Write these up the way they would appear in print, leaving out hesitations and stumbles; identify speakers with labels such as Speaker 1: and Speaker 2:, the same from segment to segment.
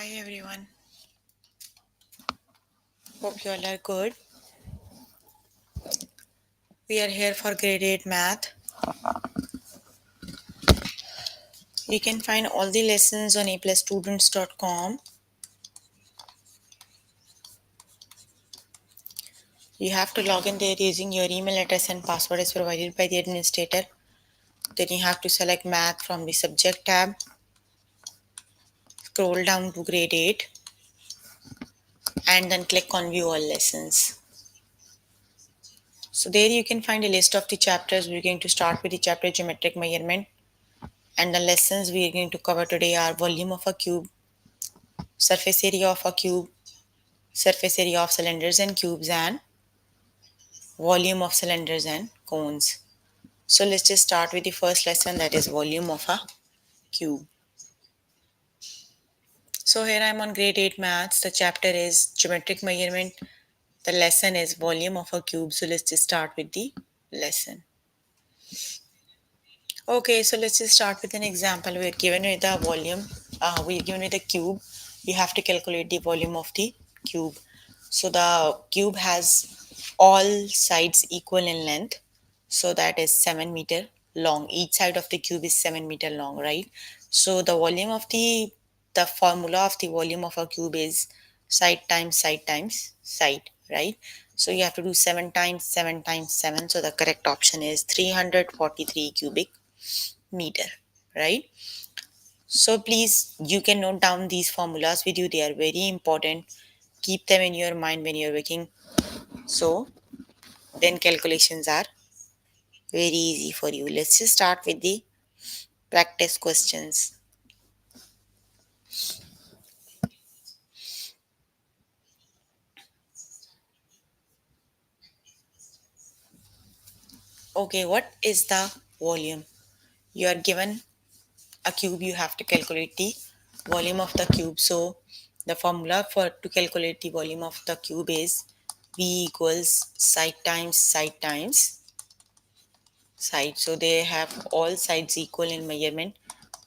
Speaker 1: Hi everyone. Hope you all are good. We are here for grade 8 math. You can find all the lessons on aplusstudents.com. You have to log in there using your email address and password as provided by the administrator. Then you have to select math from the subject tab. Scroll down to grade 8 and then click on view all lessons. So there you can find a list of the chapters. We're going to start with the chapter geometric measurement, and the lessons we are going to cover today are volume of a cube, surface area of a cube, surface area of cylinders and cubes, and volume of cylinders and cones. So let's just start with the first lesson, that is volume of a cube. So here I'm on grade 8 maths. The chapter is geometric measurement. The lesson is volume of a cube. So let's just start with the lesson. Okay, so let's just start with an example. We're given with the volume, we're given with a cube. We have to calculate the volume of the cube. So the cube has all sides equal in length. So that is 7 meter long. Each side of the cube is 7 meter long, right? So the formula of the volume of a cube is side times side times side, right? So you have to do 7 times 7 times 7. So the correct option is 343 cubic meter, right? So please, you can note down these formulas with you. They are very important. Keep them in your mind when you're working. So then calculations are very easy for you. Let's just start with the practice questions. Okay, what is the volume? You are given a cube, you have to calculate the volume of the cube. So the formula for to calculate the volume of the cube is V equals side times side times side. So they have all sides equal in measurement.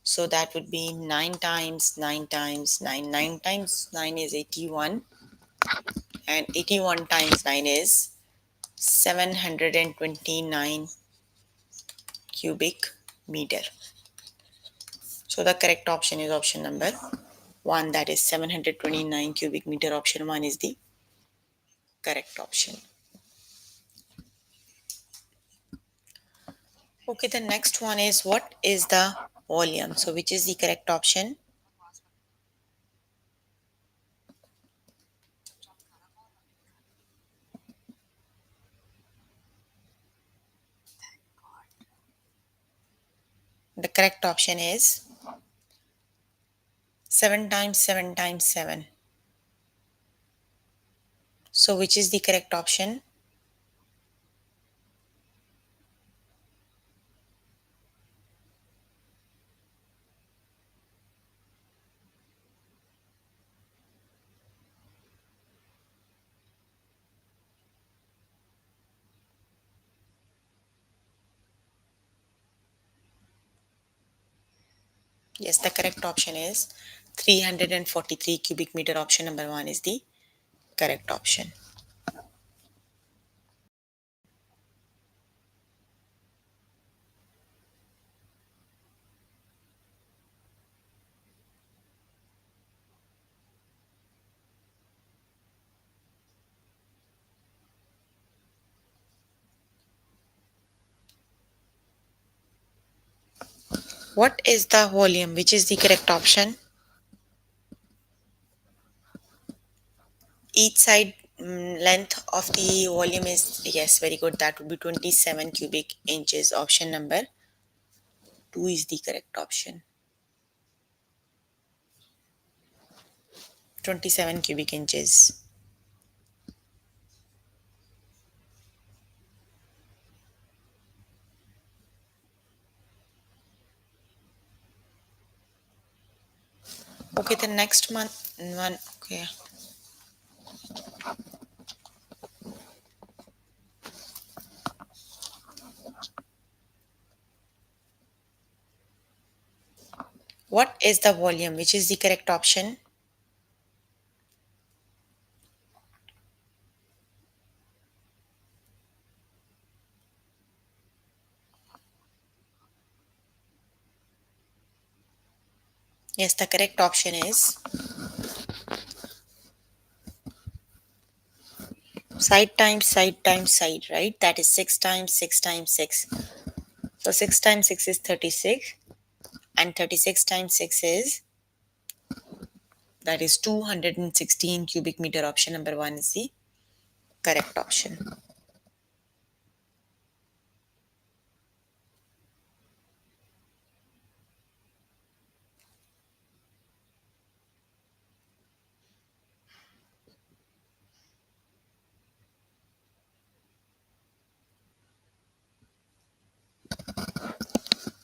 Speaker 1: So that would be 9 times 9 times 9. 9 times 9 is 81, and 81 times 9 is 729 cubic meter. So the correct option is option number 1, that is 729 cubic meter. Option 1 is the correct option. Okay, the next one is what is the volume? So which is the correct option? The correct option is 7 times 7 times 7. So which is the correct option? Yes, the correct option is 343 cubic meter. Option number 1 is the correct option. What is the volume? Which is the correct option? Each side length of the volume is, yes, very good. That would be 27 cubic inches. Option number 2 is the correct option. 27 cubic inches. Okay, the next one. Okay. What is the volume? Which is the correct option? Yes, the correct option is side times side, right? That is 6 times 6 times 6. So 6 times 6 is 36, and 36 times 6 is, that is 216 cubic meter. Option number 1 is the correct option.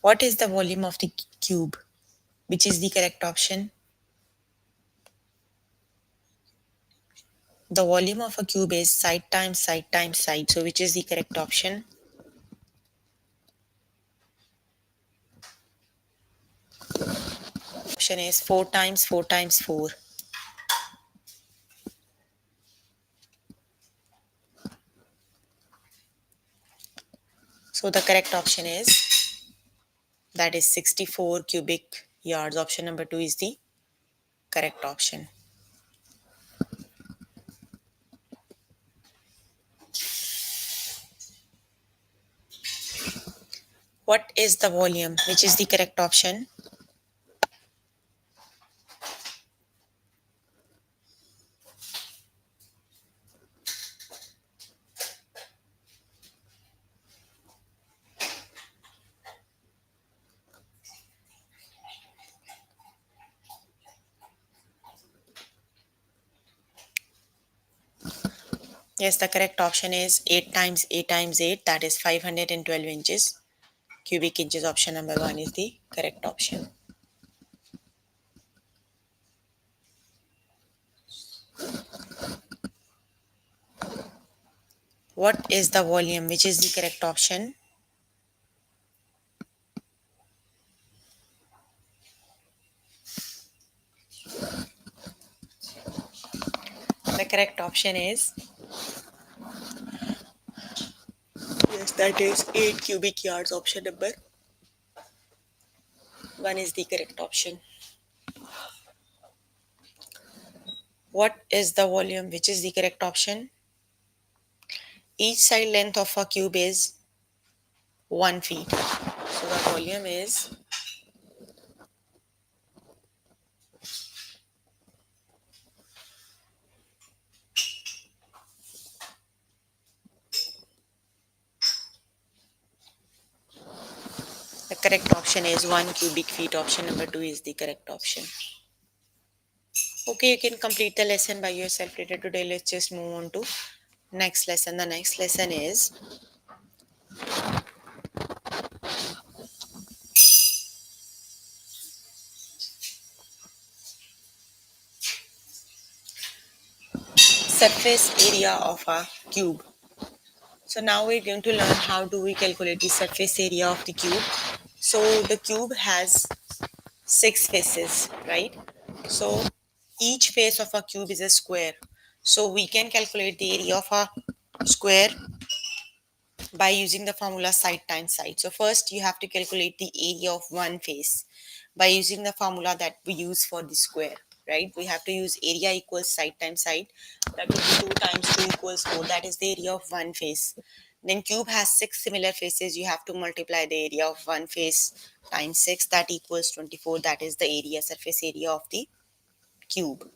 Speaker 1: What is the volume of the cube? Which is the correct option? The volume of a cube is side times side times side. So which is the correct option? Option is 4 times 4 times 4. So the correct option is, that is 64 cubic yards. Option number 2 is the correct option. What is the volume? Which is the correct option? Yes, the correct option is 8 times 8 times 8. That is 512 inches. Cubic inches. Option number 1 is the correct option. What is the volume? Which is the correct option? The correct option is, yes, that is 8 cubic yards. Option number 1 is the correct option. What is the volume? Which is the correct option? Each side length of a cube is 1 feet. So the volume is, the correct option is 1 cubic feet. Option number 2 is the correct option. Okay, you can complete the lesson by yourself later today. Let's just move on to next lesson. The next lesson is surface area of a cube. So now we're going to learn how do we calculate the surface area of the cube. So the cube has 6 faces, right? So each face of a cube is a square. So we can calculate the area of a square by using the formula side times side. So first you have to calculate the area of one face by using the formula that we use for the square, right? We have to use area equals side times side. That would be 2 times 2 equals 4. That is the area of one face. Then cube has 6 similar faces. You have to multiply the area of one face times 6. That equals 24. That is the area, surface area of the cube.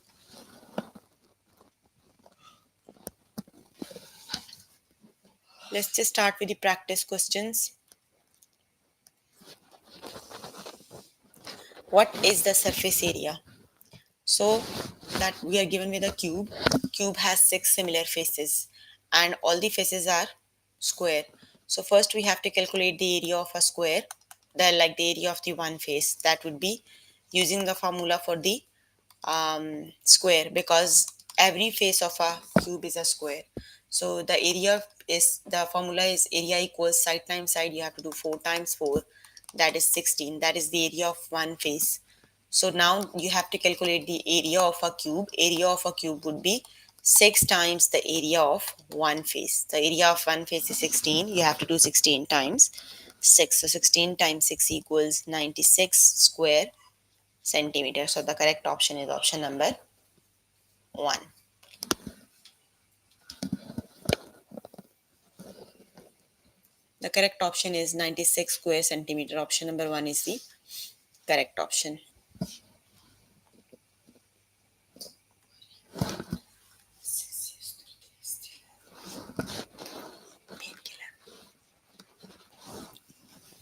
Speaker 1: Let's just start with the practice questions. What is the surface area? So that we are given with a cube. Cube has 6 similar faces and all the faces are square. So first we have to calculate the area of a square, then like the area of the one face. That would be using the formula for the square, because every face of a cube is a square. So the area is, the formula is area equals side times side. You have to do 4 times 4, that is 16. That is the area of one face. So now you have to calculate the area of a cube. Area of a cube would be 6 times the area of one face. The area of one face is 16. You have to do 16 times 6. So 16 times 6 equals 96 square centimeters. So the correct option is option number 1. The correct option is 96 square centimeter. Option number 1 is the correct option.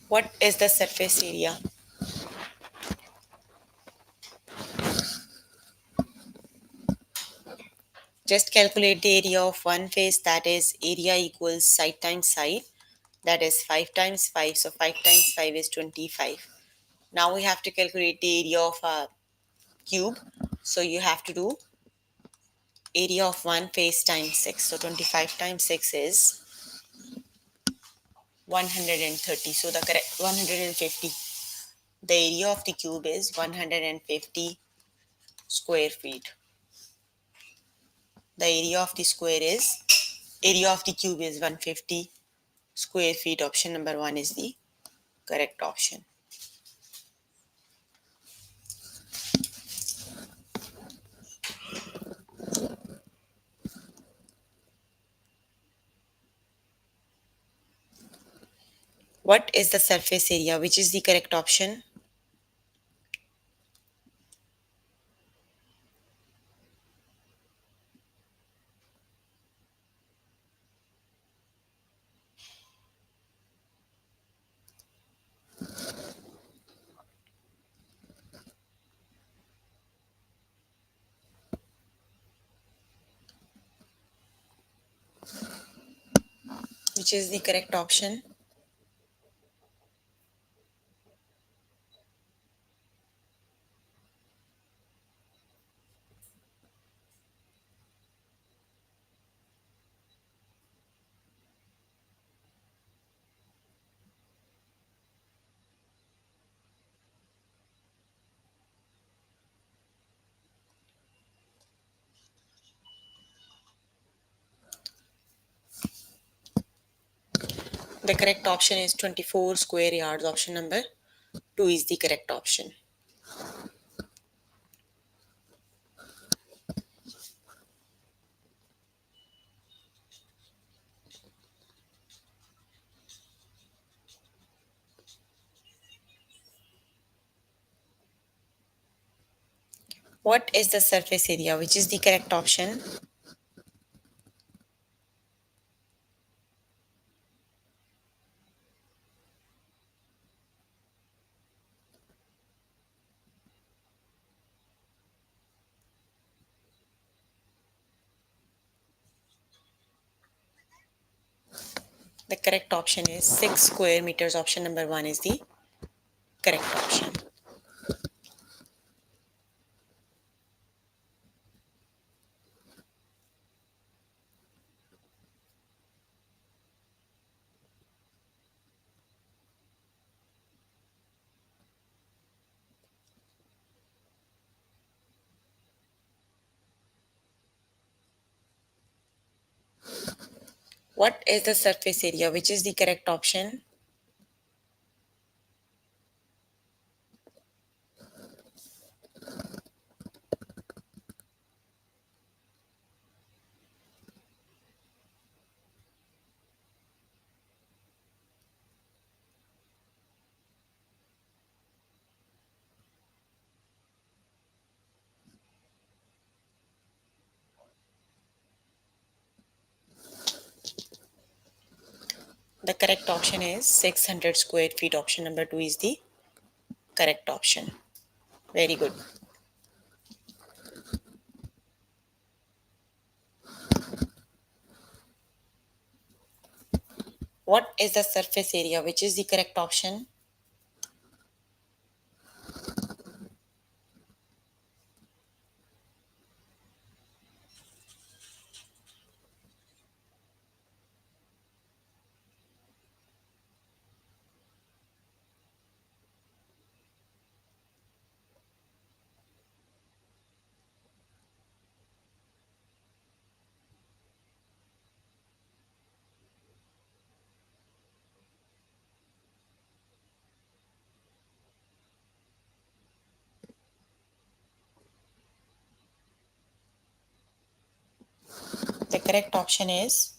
Speaker 1: What is the surface area? Just calculate the area of one face, that is area equals side times side, that is 5 times 5. So 5 times 5 is 25. Now we have to calculate the area of a cube. So you have to do area of one face times 6. So 25 times 6 is 130. So the correct 150. The area of the cube is 150 square feet. The area of the cube is 150 square feet. Option number 1 is the correct option. What is the surface area? Which is the correct option? Which is the correct option? The correct option is 24 square yards. Option number 2 is the correct option. What is the surface area? Which is the correct option? The correct option is 6 square meters. Option number 1 is the correct option. What is the surface area? Which is the correct option? The correct option is 600 square feet. Option number 2 is the correct option. Very good. What is the surface area? Which is the correct option? The correct option is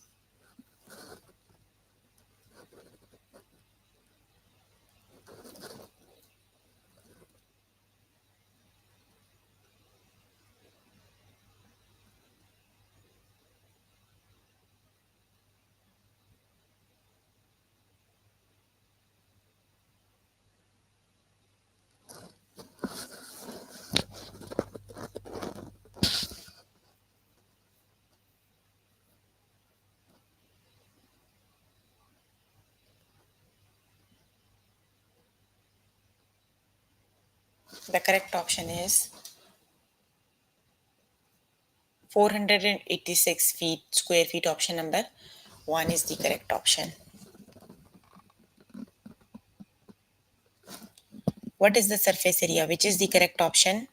Speaker 1: the correct option is 486 feet square feet. Option number 1 is the correct option. What is the surface area? Which is the correct option?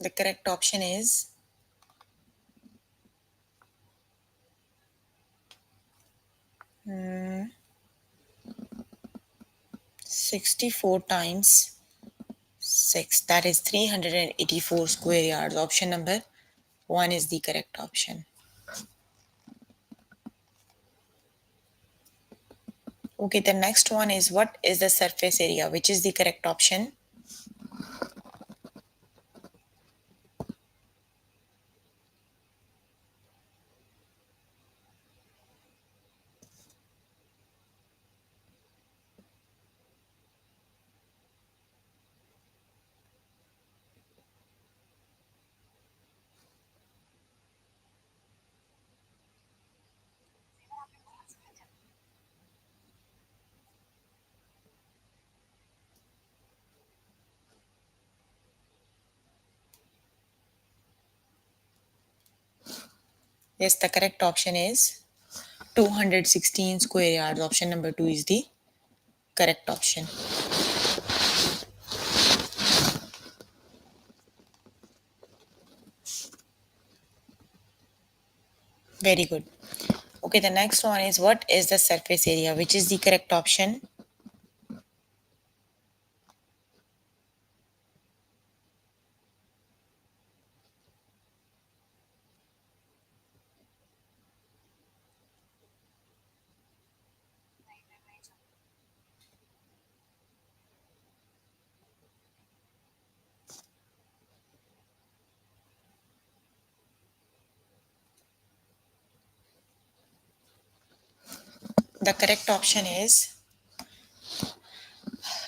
Speaker 1: The correct option is 64 times 6. That is 384 square yards. Option number 1 is the correct option. Okay, the next one is what is the surface area? Which is the correct option? Yes, the correct option is 216 square yards. Option number 2 is the correct option. Very good. Okay, the next one is what is the surface area? Which is the correct option? The correct option is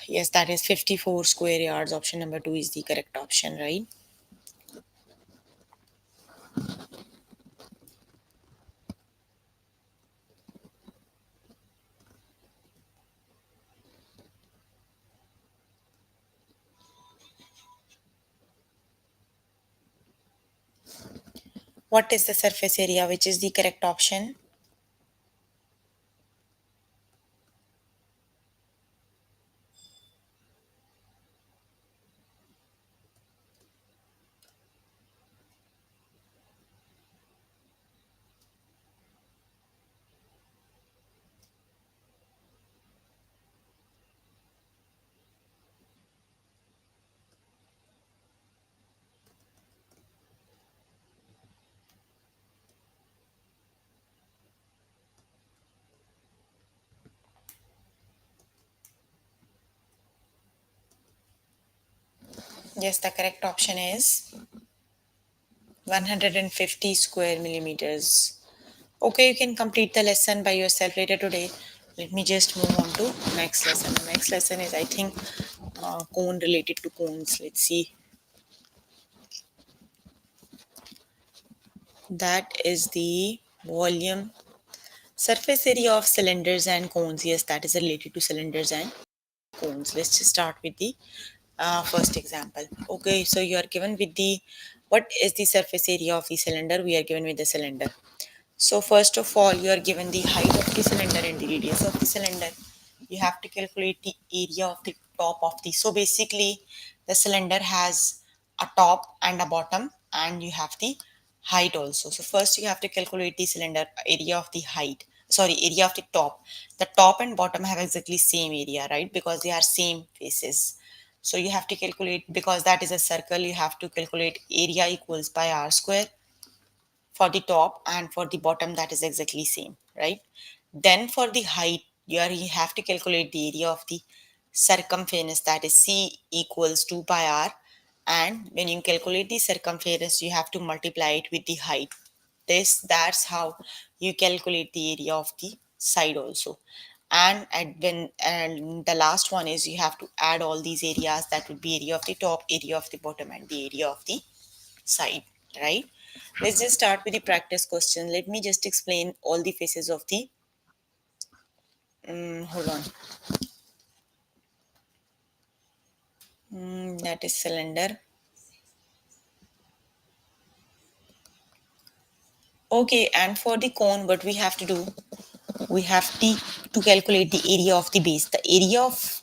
Speaker 1: yes, that is 54 square yards. Option number 2 is the correct option, right? What is the surface area? Which is the correct option? Yes, the correct option is 150 square millimeters. Okay, you can complete the lesson by yourself later today. Let me just move on to next lesson. The next lesson is, I think, cone related to cones. Let's see. That is the volume surface area of cylinders and cones. Yes, that is related to cylinders and cones. Let's just start with the first example. Okay, so you are given with the what is the surface area of the cylinder? We are given with the cylinder. So first of all, you are given the height of the cylinder and the radius of the cylinder. You have to calculate the area of the top of the. So basically, the cylinder has a top and a bottom, and you have the height also. So first, you have to calculate the cylinder area of the height. Sorry, area of the top. The top and bottom have exactly same area, right? Because they are same faces. So you have to calculate, because that is a circle. You have to calculate area equals pi r square for the top, and for the bottom that is exactly same, right? Then for the height, you have to calculate the area of the circumference, that is c equals 2 pi r, and when you calculate the circumference you have to multiply it with the height. That's how you calculate the area of the side also. And the last one is you have to add all these areas, that would be area of the top, area of the bottom, and the area of the side, right? Let's just start with the practice question. Let me just explain all the faces of the, hold on. That is cylinder. Okay, and for the cone, what we have to do, we have to calculate the area of the base. The area of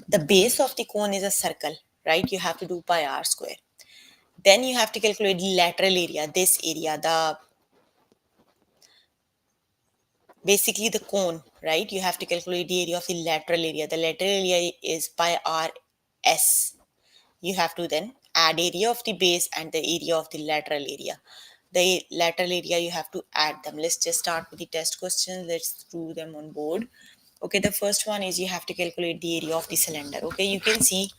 Speaker 1: the base of the cone is a circle, right? You have to do pi r square. Then you have to calculate the lateral area, this area, the basically the cone, right? You have to calculate the area of the lateral area. The lateral area is pi r s. You have to then add area of the base and the area of the lateral area. The lateral area, you have to add them. Let's just start with the test questions. Let's do them on board. Okay, the first one is you have to calculate the area of the cylinder. Okay, you can see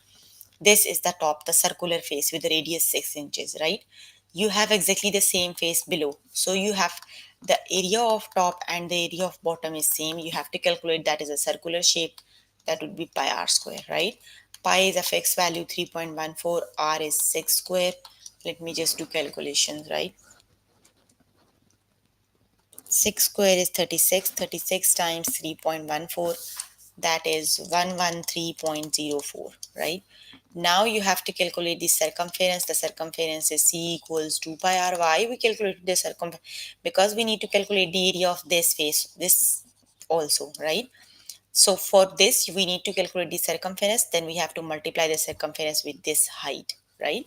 Speaker 1: this is the top, the circular face with the radius 6 inches, right? You have exactly the same face below. So you have the area of top and the area of bottom is same. You have to calculate that is a circular shape. That would be pi r square, right? Pi is a fixed value 3.14, r is 6 square. Let me just do calculations, right? 6 square is 36. 36 times 3.14, that is 113.04, right? Now you have to calculate the circumference. The circumference is c equals 2 pi r. Why we calculate the circumference? Because we need to calculate the area of this face, this also, right? So for this we need to calculate the circumference, then we have to multiply the circumference with this height, right?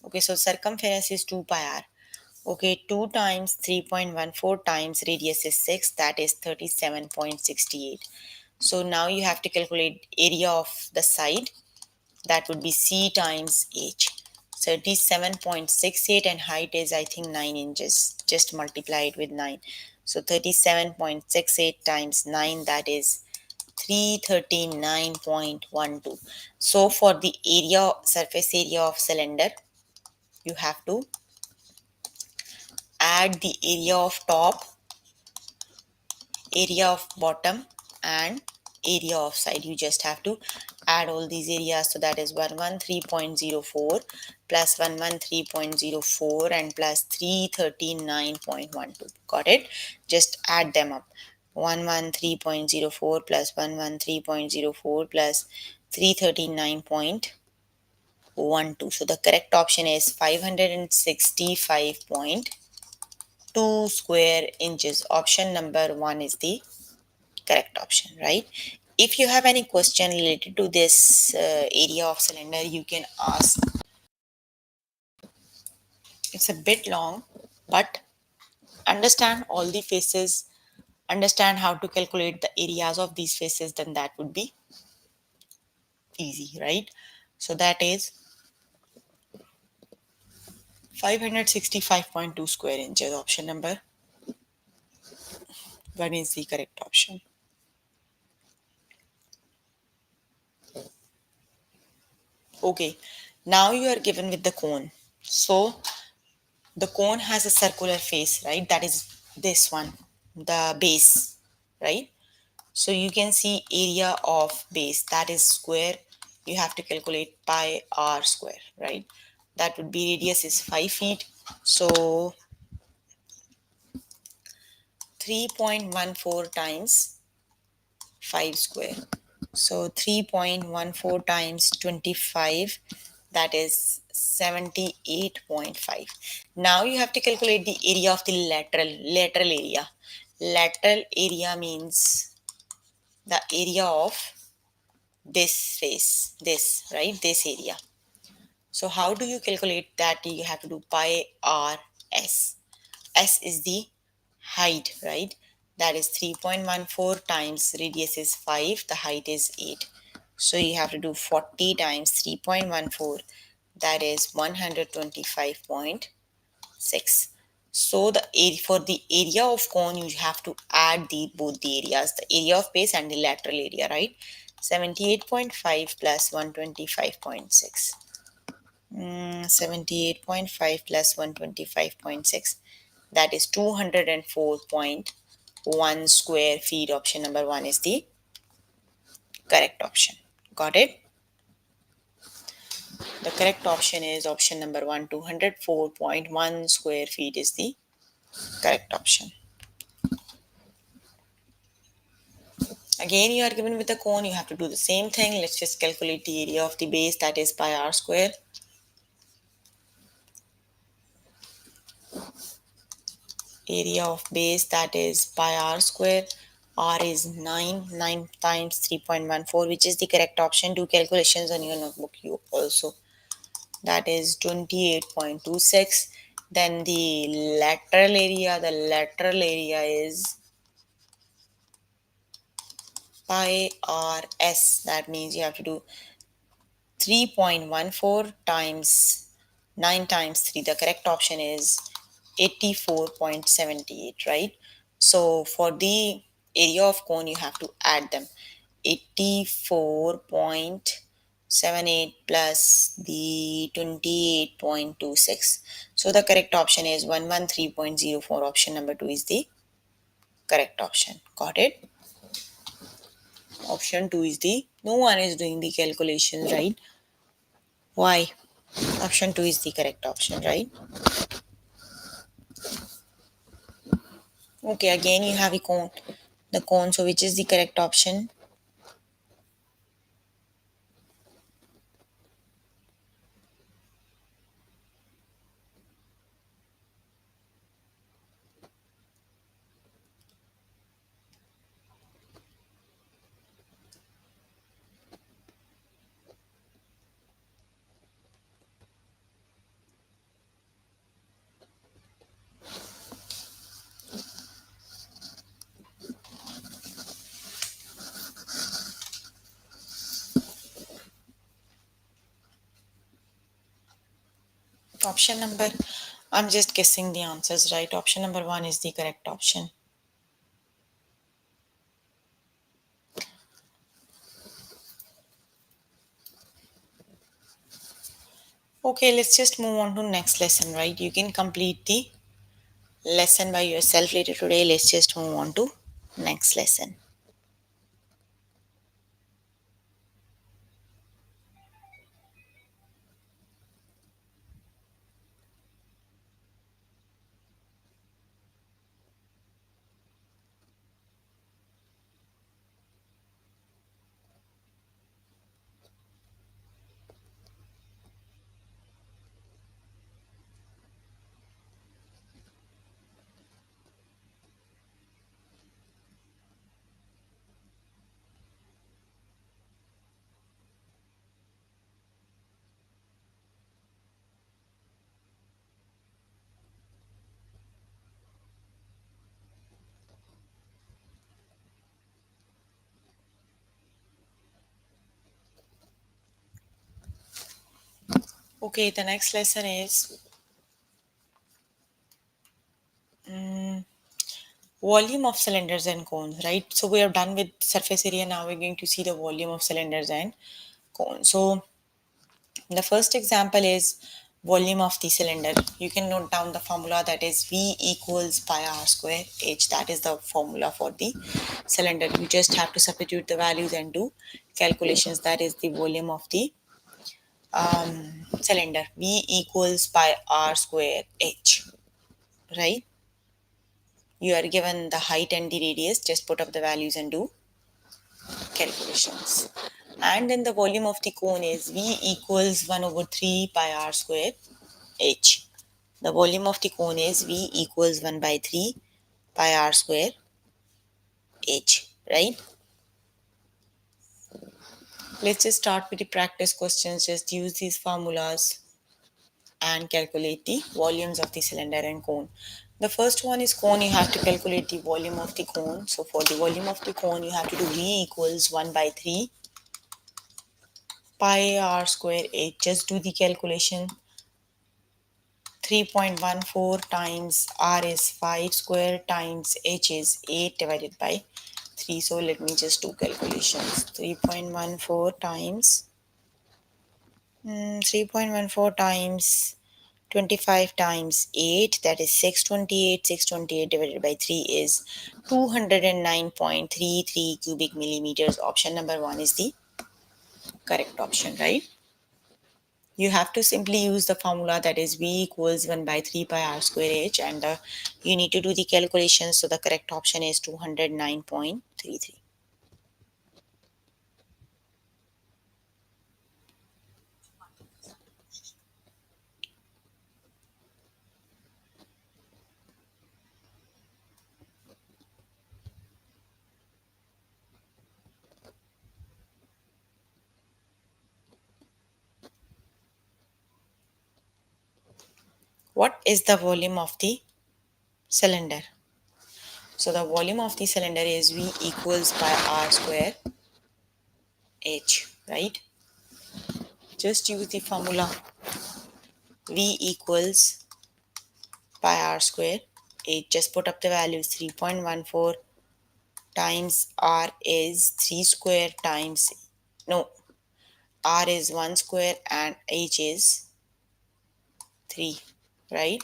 Speaker 1: Okay, so circumference is 2 pi r. Okay, 2 times 3.14 times radius is 6, that is 37.68. So now you have to calculate area of the side, that would be c times h. 37.68, and height is I think 9 inches. Just multiply it with 9. So 37.68 times 9, that is 339.12. So for the area, surface area of cylinder, you have to add the area of top, area of bottom, and area of side. You just have to add all these areas. So that is 113.04 plus 113.04 and plus 339.12. Got it? Just add them up. 113.04 plus 113.04 plus 339.12. So the correct option is 565.2 square inches. Option number 1 is the correct option, right? If you have any question related to this area of cylinder, you can ask. It's a bit long, but understand all the faces, understand how to calculate the areas of these faces, then that would be easy, right? So that is 565.2 square inches. Option number 1 is the correct option. Okay, now you are given with the cone. So the cone has a circular face, right? That is this one, the base, right? So you can see area of base, that is square. You have to calculate pi r square, right? That would be radius is 5 feet. So 3.14 times 5 square. So 3.14 times 25, that is 78.5. Now you have to calculate the area of the lateral area. Lateral area means the area of this face, this, right? This area. So how do you calculate that? You have to do pi r s. S is the height, right? That is 3.14 times radius is 5, the height is 8. So you have to do 40 times 3.14, that is 125.6. So the area for the area of cone, you have to add the both the areas, the area of base and the lateral area, right? 78.5 plus 125.6. 78.5 plus 125.6, that is 204.1 square feet. Option number 1 is the correct option. Got it? The correct option is option number 1. 204.1 square feet is the correct option. Again, you are given with a cone, you have to do the same thing. Let's just calculate the area of the base, that is pi r square. Area of base, that is pi r square. R is 9 times 3.14, which is the correct option. Do calculations on your notebook you also. That is 28.26. Then the lateral area is pi r s. That means you have to do 3.14 times 9 times 3. The correct option is 84.78, right? So for the area of cone, you have to add them. 84.78 plus the 28.26. So the correct option is 113.04. Option number 2 is the correct option. Got it? Option 2 is the, no one is doing the calculations, right? Why? Option 2 is the correct option, right? Okay, again you have a cone. The cone, so which is the correct option? Option number, I'm just guessing the answers, right? Option number 1 is the correct option. Okay, let's just move on to next lesson, right? You can complete the lesson by yourself later today. Let's just move on to next lesson. Okay, the next lesson is volume of cylinders and cones, right? So we are done with surface area. Now we're going to see the volume of cylinders and cones. So the first example is volume of the cylinder. You can note down the formula, that is V equals pi r square h. That is the formula for the cylinder. You just have to substitute the values and do calculations. That is the volume of the cylinder. V equals pi r square h, right? You are given the height and the radius, just put up the values and do calculations. And then the volume of the cone is V equals 1 over 3 pi r square h. The volume of the cone is V equals 1 by 3 pi r square h, right? Let's just start with the practice questions. Just use these formulas and calculate the volumes of the cylinder and cone. The first one is cone. You have to calculate the volume of the cone. So for the volume of the cone, you have to do V equals 1 by 3 pi r square h. Just do the calculation. 3.14 times r is 5 square times h is 8 divided by 3. So let me just do calculations. 3.14 times 3.14 times 25 times 8, that is 628. 628 divided by 3 is 209.33 cubic millimeters. Option number 1 is the correct option, right? You have to simply use the formula, that is V equals 1 by 3 pi r square h, and you need to do the calculations. So the correct option is 209.33. What is the volume of the cylinder? So the volume of the cylinder is V equals pi r square h, right? Just use the formula, V equals pi r square h. Just put up the values. 3.14 times r is 3 square times, no, r is 1 square and h is 3, right?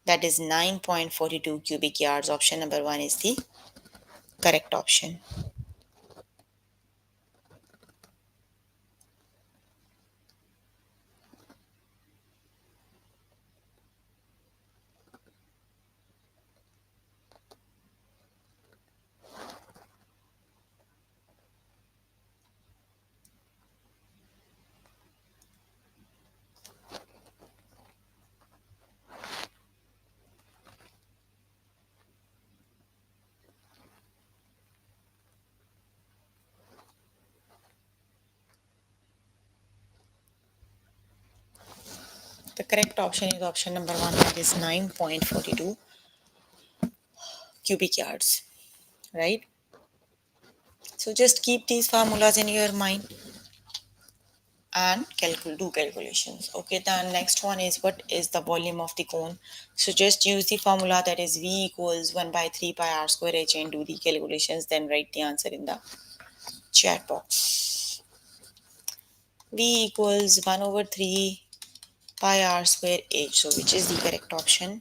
Speaker 1: That is 9.42 cubic yards. Option number 1 is the correct option. The correct option is option number 1, that is 9.42 cubic yards, right? So just keep these formulas in your mind and do calculations. Okay, the next one is, what is the volume of the cone? So just use the formula, that is V equals 1 by 3 pi r square h, and do the calculations, then write the answer in the chat box. V equals 1 over 3 pi r square h. So which is the correct option?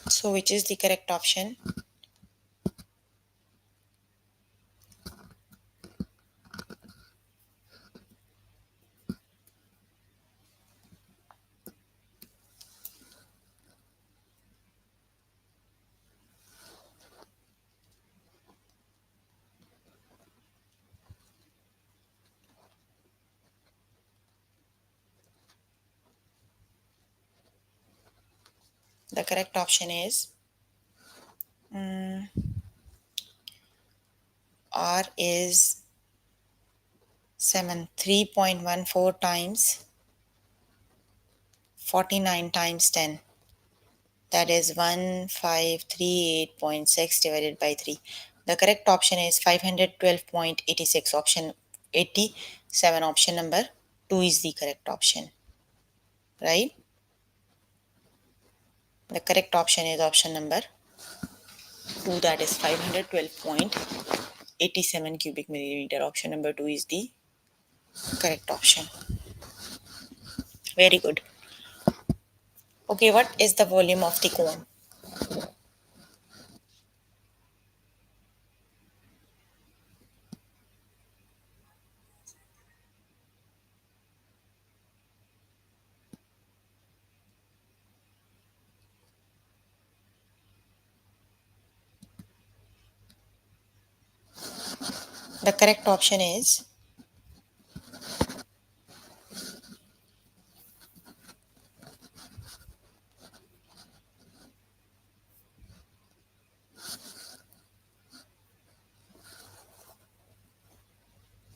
Speaker 1: So which is the correct option? The correct option is R is 3.14 times 49 times 10. That is 1538.6 divided by 3. The correct option is 512.86. Option 87. Option number 2 is the correct option, right? The correct option is option number 2, that is 512.86. 87 cubic milliliter. Option number 2 is the correct option. Very good. Okay, what is the volume of the cone? The correct option is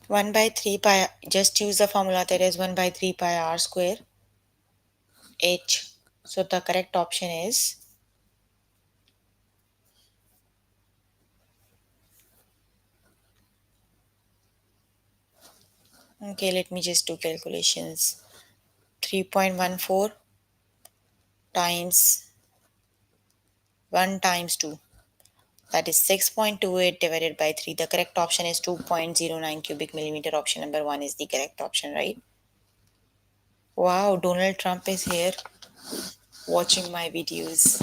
Speaker 1: 1 by 3 pi. Just use the formula that is 1 by 3 pi r square h. So the correct option is, okay, let me just do calculations. 3.14 times 1 times 2. That is 6.28 divided by 3. The correct option is 2.09 cubic millimeter. Option number 1 is the correct option, right? Wow, Donald Trump is here watching my videos.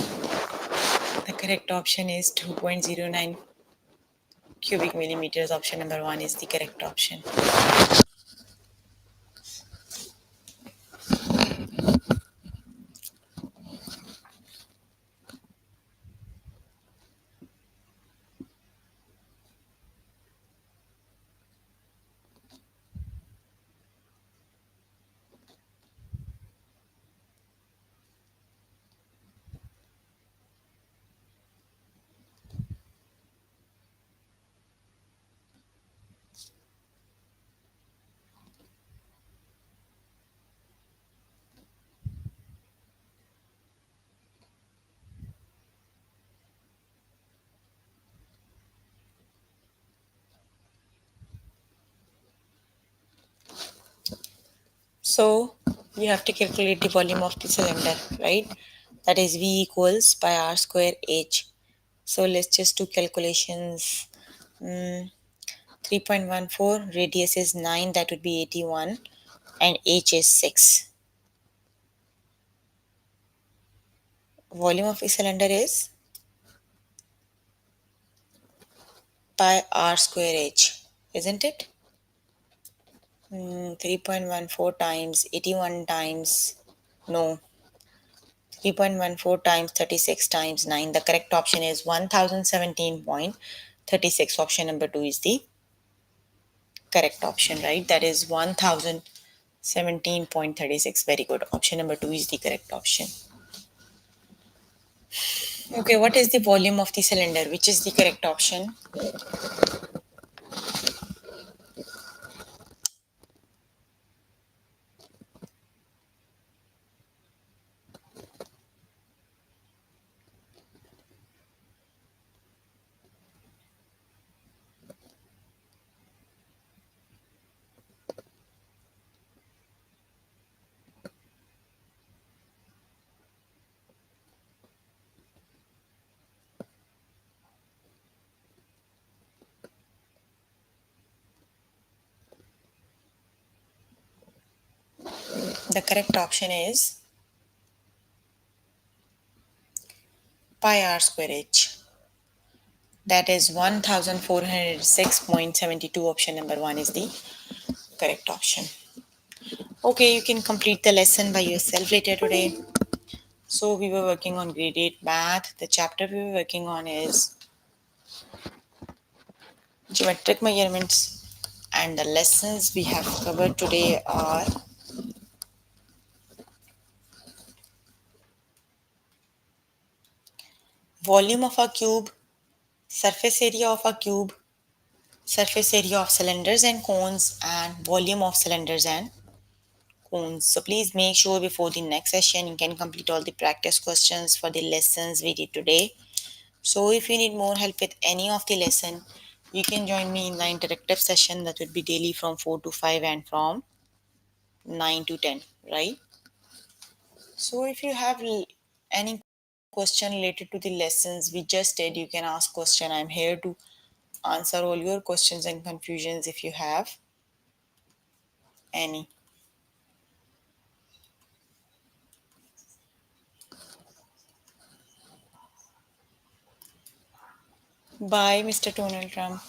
Speaker 1: The correct option is 2.09 cubic millimeters. Option number 1 is the correct option. So you have to calculate the volume of the cylinder, right? That is V equals pi r square h. So let's just do calculations. 3.14, radius is 9, that would be 81, and h is 6. Volume of a cylinder is pi r square h, isn't it? 3.14 times 81 times, no, 3.14 times 36 times 9. The correct option is 1017.36. Option number 2 is the correct option, right? That is 1017.36. Very good. Option number 2 is the correct option. Okay, what is the volume of the cylinder? Which is the correct option? The correct option is pi r square h. That is 1406.72. Option number 1 is the correct option. Okay, you can complete the lesson by yourself later today. So, we were working on grade 8 math. The chapter we were working on is geometric measurements, and the lessons we have covered today are volume of a cube, surface area of a cube, surface area of cylinders and cones, and volume of cylinders and cones. So please make sure before the next session you can complete all the practice questions for the lessons we did today. So if you need more help with any of the lesson, you can join me in the interactive session that would be daily from 4 to 5 and from 9 to 10, right? So if you have any question related to the lessons we just did, you can ask question. I'm here to answer all your questions and confusions if you have any. Bye, Mr. Donald Trump.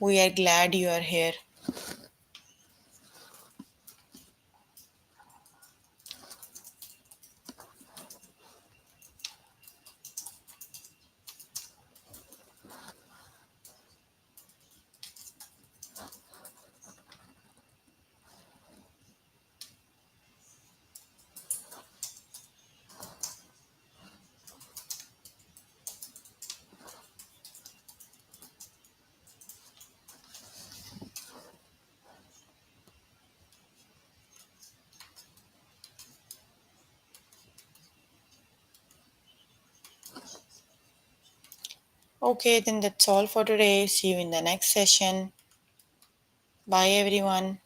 Speaker 1: We are glad you are here. Okay, then that's all for today. See you in the next session. Bye, everyone.